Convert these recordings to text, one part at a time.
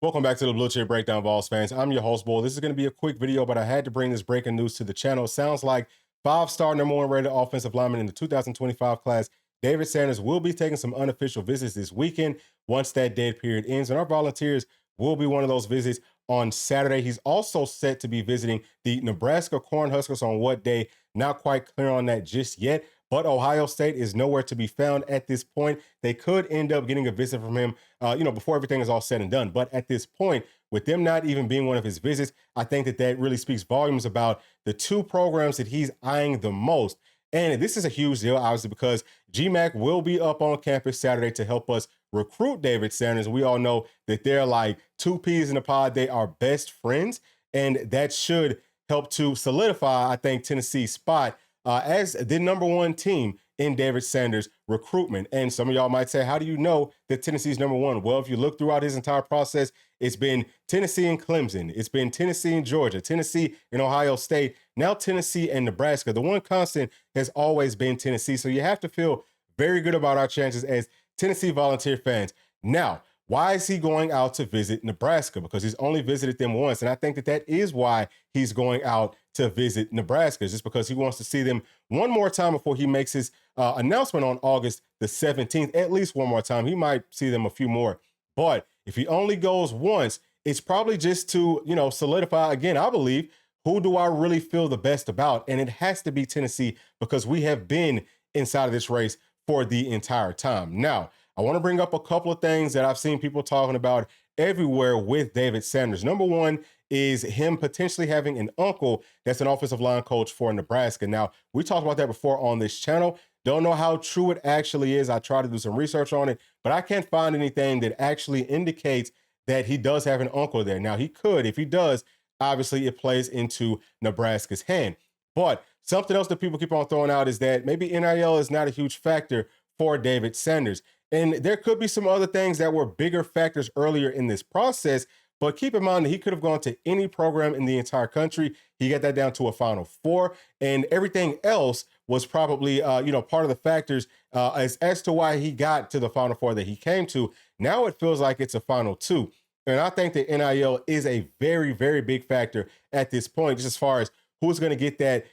Welcome back to the Bluechip Breakdown, Vols fans. I'm your host, Bull. This is going to be a quick video, but I had to bring this breaking news to the channel. Sounds like five-star number one rated offensive lineman in the 2025 class, David Sanders, will be taking some unofficial visits this weekend once that dead period ends. And our Volunteers will be one of those visits on Saturday. He's also set to be visiting the Nebraska Cornhuskers on what day. Not quite clear on that just yet. But Ohio State is nowhere to be found at this point. They could end up getting a visit from him, before everything is all said and done. But at this point, with them not even being one of his visits, I think that really speaks volumes about the two programs that he's eyeing the most. And this is a huge deal, obviously, because GMAC will be up on campus Saturday to help us recruit David Sanders. We all know that they're like two peas in a pod. They are best friends, and that should help to solidify, I think, Tennessee's spot as the number one team in David Sanders' recruitment. And some of y'all might say, how do you know that Tennessee's number one? Well, if you look throughout his entire process, it's been Tennessee and Clemson. It's been Tennessee and Georgia, Tennessee and Ohio State, now Tennessee and Nebraska. The one constant has always been Tennessee. So you have to feel very good about our chances as Tennessee Volunteer fans. Now, why is he going out to visit Nebraska? Because he's only visited them once. And I think that is why he's going out to visit Nebraska, just because he wants to see them one more time before he makes his announcement on August the 17th, at least one more time. He might see them a few more. But if he only goes once, it's probably just to, solidify again, I believe, who do I really feel the best about? And it has to be Tennessee because we have been inside of this race for the entire time. Now, I want to bring up a couple of things that I've seen people talking about everywhere with David Sanders. Number one is him potentially having an uncle that's an offensive line coach for Nebraska. Now, we talked about that before on this channel. Don't know how true it actually is. I tried to do some research on it, but I can't find anything that actually indicates that he does have an uncle there. Now, he could. If he does, obviously it plays into Nebraska's hand. But something else that people keep on throwing out is that maybe NIL is not a huge factor for David Sanders. And there could be some other things that were bigger factors earlier in this process, but keep in mind that he could have gone to any program in the entire country. He got that down to a Final Four, and everything else was probably, part of the factors as to why he got to the Final Four that he came to. Now it feels like it's a Final Two. And I think that NIL is a very, very big factor at this point, just as far as who's going to get that,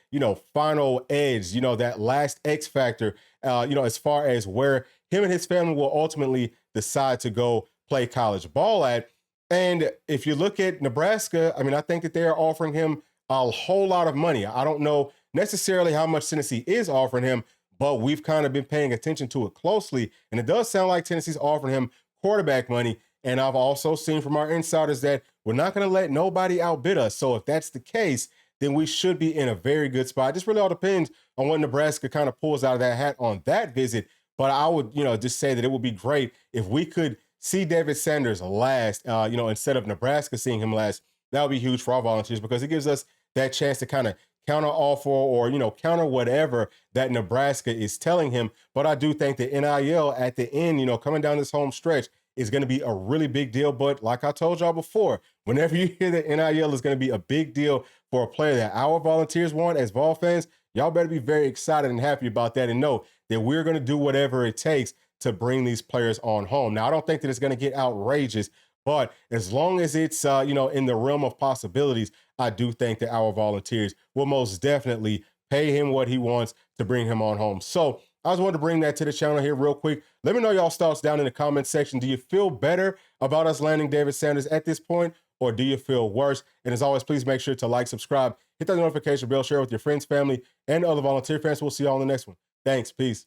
final edge, that last X factor, as far as where him and his family will ultimately decide to go play college ball at. And if you look at Nebraska, I think that they're offering him a whole lot of money. I don't know necessarily how much Tennessee is offering him, but we've kind of been paying attention to it closely. And it does sound like Tennessee's offering him quarterback money. And I've also seen from our insiders that we're not going to let nobody outbid us. So if that's the case, then we should be in a very good spot. It just really all depends on what Nebraska kind of pulls out of that hat on that visit. But I would, just say that it would be great if we could see David Sanders last, instead of Nebraska seeing him last. That would be huge for our Volunteers because it gives us that chance to kind of counter offer or, counter whatever that Nebraska is telling him. But I do think that NIL at the end, coming down this home stretch is going to be a really big deal. But like I told y'all before, whenever you hear that NIL is going to be a big deal for a player that our Volunteers want as Vol fans, y'all better be very excited and happy about that and know that we're going to do whatever it takes to bring these players on home. Now, I don't think that it's going to get outrageous, but as long as it's, in the realm of possibilities, I do think that our Volunteers will most definitely pay him what he wants to bring him on home. So I just wanted to bring that to the channel here real quick. Let me know y'all's thoughts down in the comment section. Do you feel better about us landing David Sanders at this point, or do you feel worse? And as always, please make sure to like, subscribe, hit that notification bell, share with your friends, family, and other Volunteer fans. We'll see y'all on the next one. Thanks. Peace.